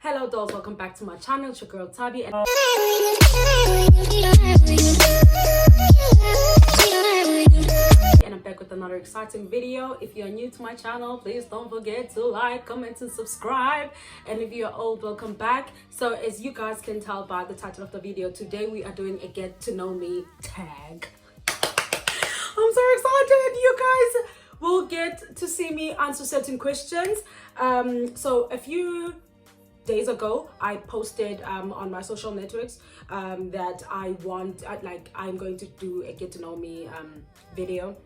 Hello dolls, welcome back to my channel. It's your girl Tabi, and I'm back with another exciting video. If you're new to my channel, please don't forget to like, comment and subscribe. And if you're old, welcome back. So as you guys can tell by the title of the video, today we are doing a get to know me tag. I'm so excited. You guys will get to see me answer certain questions. So a few days ago I posted on my social networks that I'm going to do a get to know me video.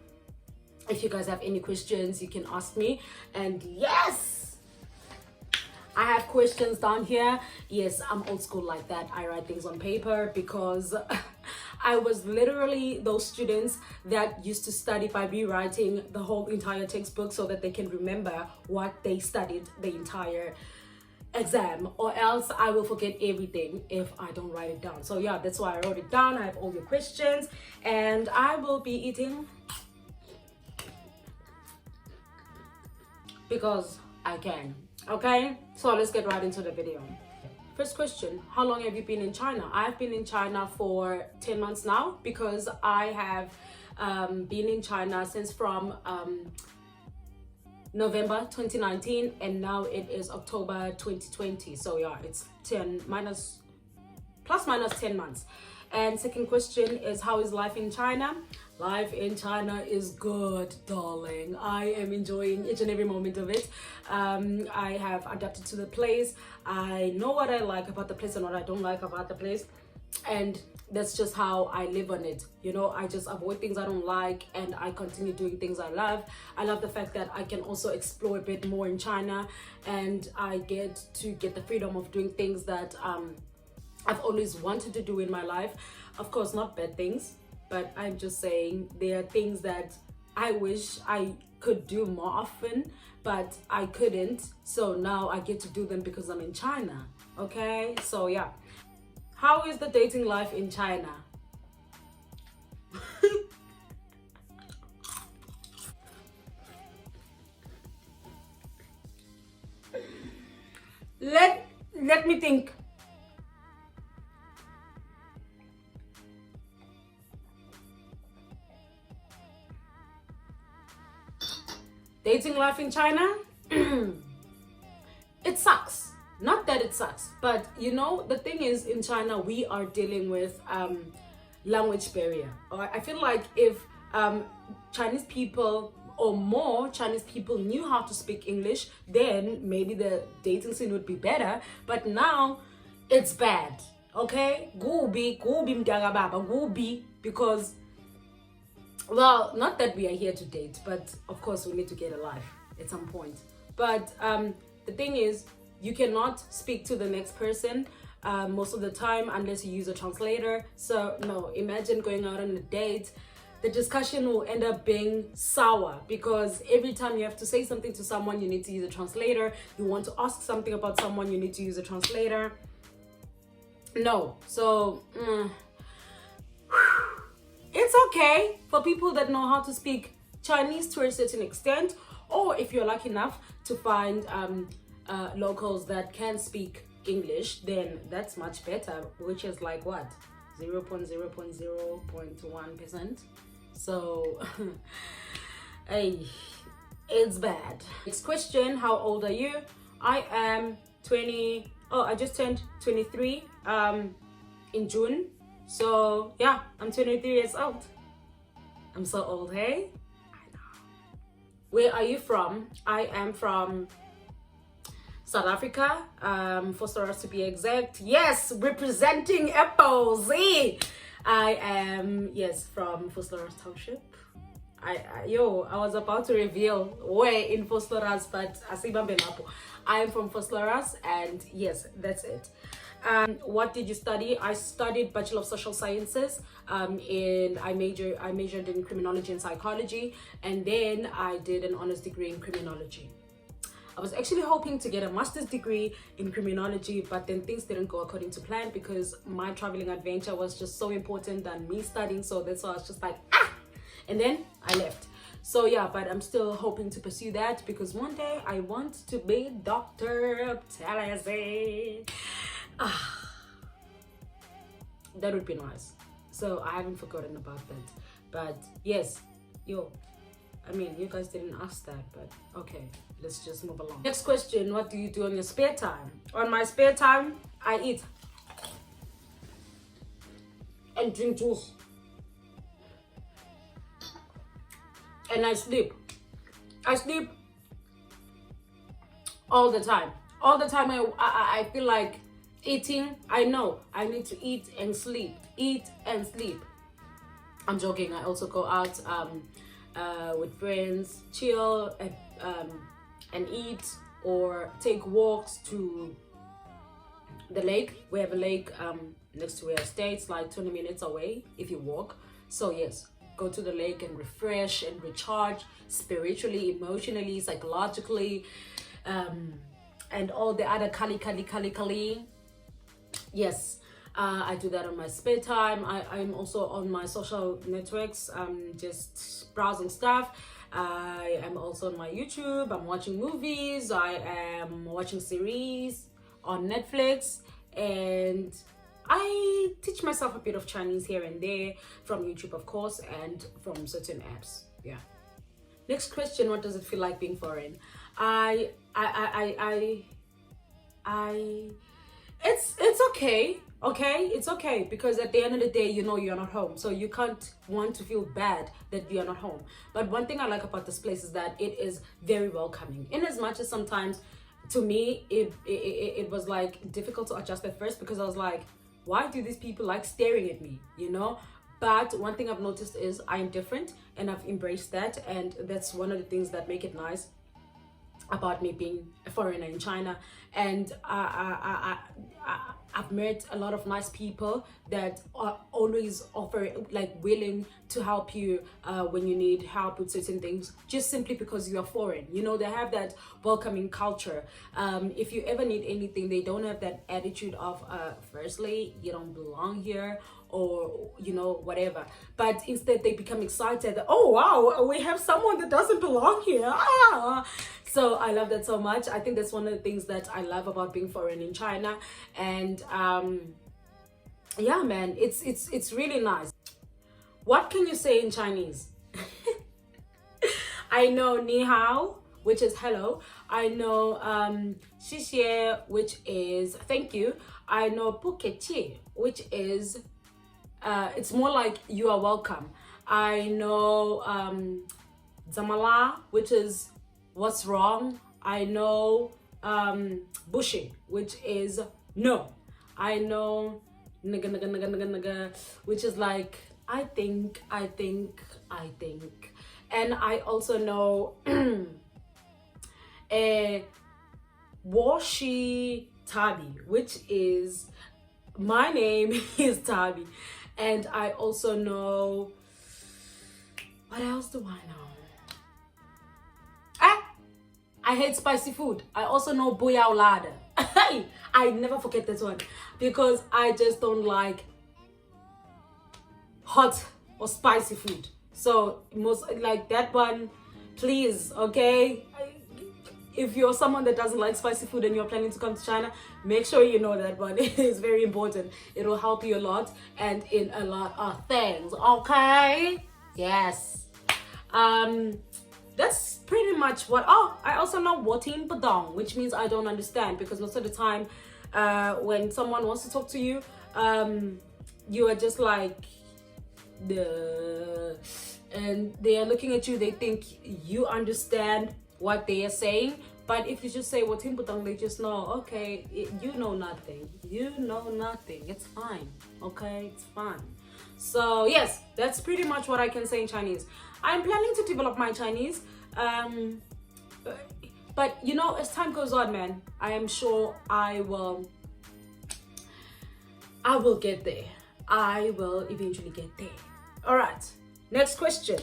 If you guys have any questions, you can ask me. And yes, I have questions down here. Yes, I'm old school like that. I write things on paper because I was literally those students that used to study by rewriting the whole entire textbook so that they can remember what they studied the entire exam, or else I will forget everything if I don't write it down. So yeah, that's why I wrote it down. I have all your questions and I will be eating because I can. Okay, so let's get right into the video. First question, how long have you been in China? I've been in China for 10 months now because I have been in China since from November 2019 and now it is October 2020. So yeah, it's plus minus 10 months. And second question is, how is life in China? Life in China is good, darling. I am enjoying each and every moment of it. I have adapted to the place. I know what I like about the place and what I don't like about the place. And that's just how I live on it. You know, I just avoid things I don't like and I continue doing things I love. I love the fact that I can also explore a bit more in China and I get the freedom of doing things that I've always wanted to do in my life. Of course, not bad things, but I'm just saying there are things that I wish I could do more often, but I couldn't. So now I get to do them because I'm in China. Okay, so yeah. How is the dating life in China? Let me think. Dating life in China? It sucks. Not that it sucks, but you know, the thing is, in China we are dealing with language barrier. I feel like if Chinese people or more Chinese people knew how to speak English, then maybe the dating scene would be better. But now it's bad. Okay, gubi mdagababa gubi, because, well, not that we are here to date, but of course we need to get a life at some point. But the thing is, you cannot speak to the next person most of the time unless you use a translator. So no, imagine going out on a date. The discussion will end up being sour because every time you have to say something to someone, you need to use a translator. You want to ask something about someone, you need to use a translator. No, so it's okay for people that know how to speak Chinese to a certain extent, or if you're lucky enough to find locals that can speak English, then that's much better, which is like what, 0.0.0.1%. So hey, it's bad. Next question, how old are you? I am 20. Oh, I just turned 23 in June. So yeah, I'm 23 years old. I'm so old, hey? I know. Where are you from? I am from South Africa, Fosterus to be exact. Yes, representing Apples. I am, yes, from Fosterus Township. I was about to reveal where in Fosterus, but I am from Fosterus, and yes, that's it. What did you study? I studied Bachelor of Social Sciences, and I majored in criminology and psychology, and then I did an honors degree in criminology. I was actually hoping to get a master's degree in criminology, but then things didn't go according to plan because my traveling adventure was just so important than me studying. So that's why I was just like, and then I left. So yeah, but I'm still hoping to pursue that because one day I want to be Dr. Talese. That would be nice. So I haven't forgotten about that. But yes, you guys didn't ask that, but okay, let's just move along. Next question, what do you do on your spare time? On my spare time, I eat and drink juice. And I sleep. I sleep all the time. All the time I feel like eating. I know I need to eat and sleep. Eat and sleep. I'm joking. I also go out with friends, chill and eat, or take walks to the lake. We have a lake next to where I stay. It's like 20 minutes away if you walk. So yes, go to the lake and refresh and recharge spiritually, emotionally, psychologically, and all the other kali. Yes, I do that on my spare time. I'm also on my social networks, just browsing stuff. I am also on my YouTube. I'm watching movies. I am watching series on Netflix, and I teach myself a bit of Chinese here and there from YouTube, of course, and from certain apps. Yeah. Next question, what does it feel like being foreign? It's okay. Okay, it's okay, because at the end of the day, you know you're not home, so you can't want to feel bad that you're not home. But one thing I like about this place is that it is very welcoming, in as much as sometimes to me it was like difficult to adjust at first, because I was like, why do these people like staring at me, you know? But one thing I've noticed is I'm different, and I've embraced that, and that's one of the things that make it nice about me being a foreigner in China. And I've met a lot of nice people that are always willing to help you when you need help with certain things, just simply because you are foreign. You know, they have that welcoming culture. If you ever need anything, they don't have that attitude of firstly, you don't belong here, or you know, whatever. But instead they become excited. Oh wow, we have someone that doesn't belong here. So I love that so much. I think that's one of the things that I love about being foreign in China. And yeah, man, it's really nice. What can you say in Chinese? I know ni hao, which is hello. I know xi xie, which is thank you. I know bu ke qi, which is it's more like you are welcome. I know zamala, which is what's wrong. I know bushi, which is no. I know naga, which is like I think. And I also know washi tabi, which is my name is Tabi. And I also know, what else do I know? I hate spicy food. I also know buyao lada. I never forget this one, because I just don't like hot or spicy food. So most like that one, please, okay? If you're someone that doesn't like spicy food and you're planning to come to China, make sure you know that one. It is very important. It will help you a lot and in a lot of things, okay? Yes. That's pretty much what. Oh, I also know wotin padong, which means I don't understand, because most of the time when someone wants to talk to you, you are just like and they are looking at you, they think you understand what they are saying. But if you just say wotin padong, they just know, okay, you know nothing, it's fine, okay, it's fine. So yes, that's pretty much what I can say in Chinese. I'm planning to develop my Chinese, but you know, as time goes on, man, I am sure I will get there. I will eventually get there. All right, next question.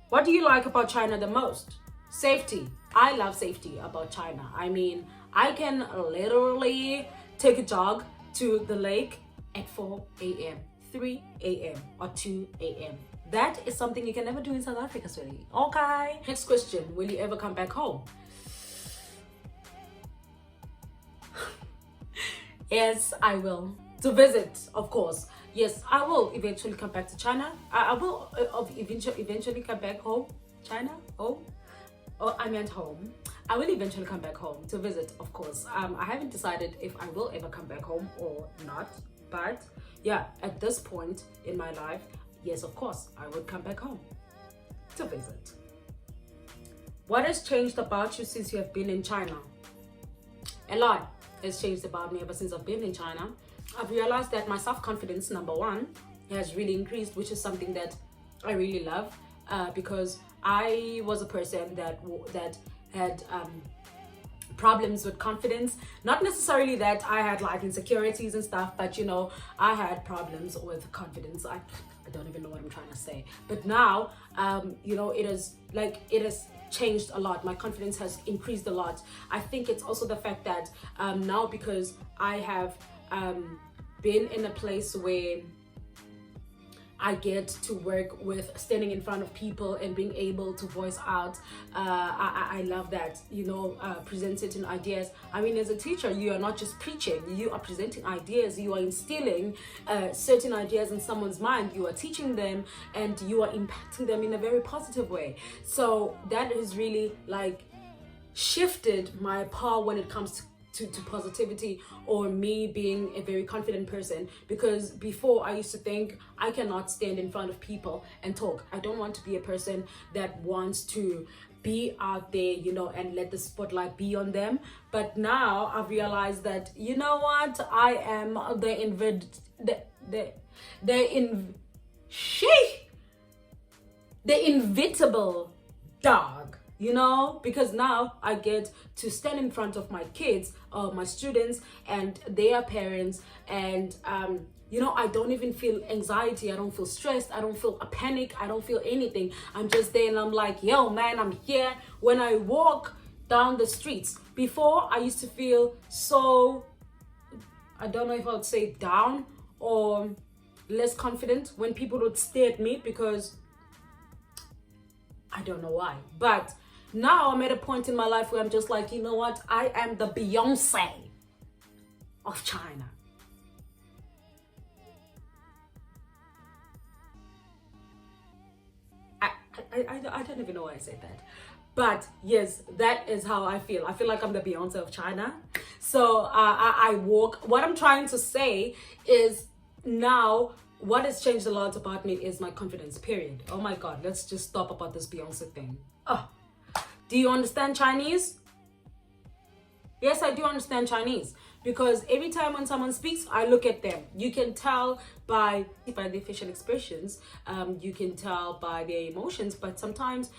What do you like about China the most? Safety. I love safety about China. I mean, I can literally take a jog to the lake at 4 a.m., 3 a.m. or 2 a.m. that is something you can never do in South Africa, sweetie. Okay. Next question, will you ever come back home? Yes, I will. To visit, of course. Yes, I will eventually come back to China. I will eventually come back home. China? Home? Oh, I meant home. I will eventually come back home to visit, of course. I haven't decided if I will ever come back home or not. But yeah, at this point in my life, yes, of course, I would come back home to visit. What has changed about you since you have been in China? A lot has changed about me ever since I've been in China. I've realized that my self-confidence, number one, has really increased, which is something that I really love, because I was a person that had problems with confidence. Not necessarily that I had like insecurities and stuff, but you know, I had problems with confidence. I don't even know what I'm trying to say. But now, you know, it has changed a lot. My confidence has increased a lot. I think it's also the fact that now, because I have been in a place where I get to work with standing in front of people and being able to voice out. I love that, you know, present certain ideas. I mean, as a teacher, you are not just preaching, you are presenting ideas, you are instilling certain ideas in someone's mind, you are teaching them and you are impacting them in a very positive way. So that has really like shifted my power when it comes to positivity, or me being a very confident person, because before I used to think I cannot stand in front of people and talk. I don't want to be a person that wants to be out there, you know, and let the spotlight be on them. But now I've realized that, you know what, I am the inevitable dog, you know, because now I get to stand in front of my kids, my students and their parents, and you know, I don't even feel anxiety, I don't feel stressed, I don't feel a panic, I don't feel anything. I'm just there and I'm like, yo man, I'm here. When I walk down the streets, before I used to feel so, I don't know if I would say down or less confident when people would stare at me, because I don't know why. But now I'm at a point in my life where I'm just like, you know what? I am the Beyonce of China. I don't even know why I said that. But yes, that is how I feel. I feel like I'm the Beyonce of China. So I walk. What I'm trying to say is, now what has changed a lot about me is my confidence, period. Oh my God, let's just stop about this Beyonce thing. Oh, do you understand Chinese? Yes, I do understand Chinese, because every time when someone speaks, I look at them. You can tell by their facial expressions, you can tell by their emotions, but sometimes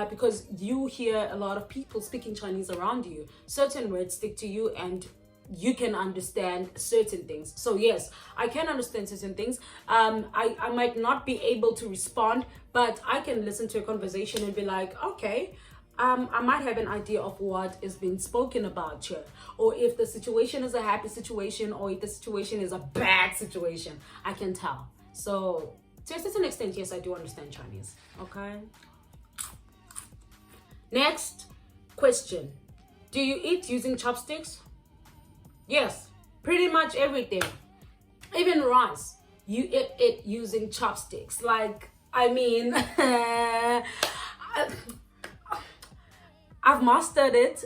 because you hear a lot of people speaking Chinese around you, certain words stick to you and you can understand certain things. So yes, I can understand certain things. I might not be able to respond, but I can listen to a conversation and be like, okay, I might have an idea of what is being spoken about here, or if the situation is a happy situation or if the situation is a bad situation, I can tell. So to a certain extent, yes, I do understand Chinese. Okay. Next question. Do you eat using chopsticks? Yes, pretty much everything. Even rice, you eat it using chopsticks. Like, I mean, I've mastered it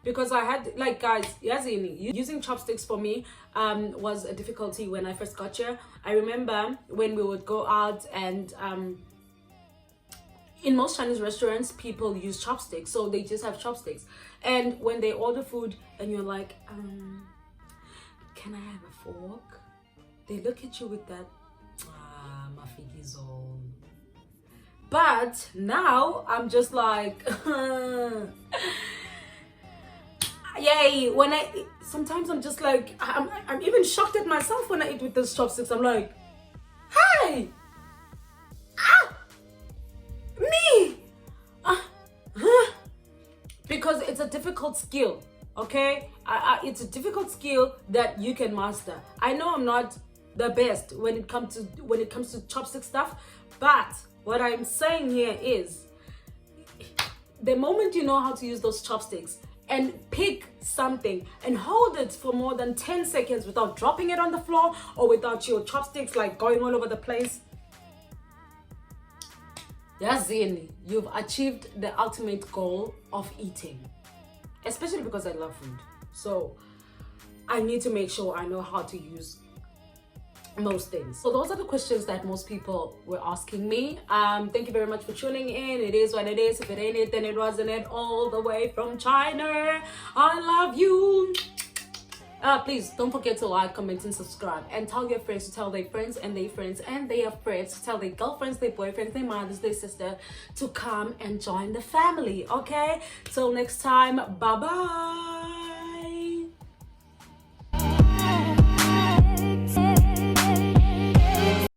because I had, like, guys, Yazini, using chopsticks for me was a difficulty when I first got here. I remember when we would go out and in most Chinese restaurants, people use chopsticks, so they just have chopsticks. And when they order food and you're like, can I have a fork? They look at you with that, mafigizo. But now I'm just like, yay. When sometimes I'm just like, I'm even shocked at myself when I eat with those chopsticks. I'm like, hey, me, because it's a difficult skill. Okay, it's a difficult skill that you can master. I know I'm not the best when it comes to chopstick stuff, But what I'm saying here is, the moment you know how to use those chopsticks and pick something and hold it for more than 10 seconds without dropping it on the floor or without your chopsticks like going all over the place, yazini, you've achieved the ultimate goal of eating. Especially because I love food. So I need to make sure I know how to use most things. So those are the questions that most people were asking me. Thank you very much for tuning in. It is what it is. If it ain't it, then it wasn't it. All the way from China. I love you. Please don't forget to like, comment, and subscribe, and tell your friends to tell their friends and their friends and their friends to tell their girlfriends, their boyfriends, their mothers, their sister to come and join the family. Okay, till next time, bye bye.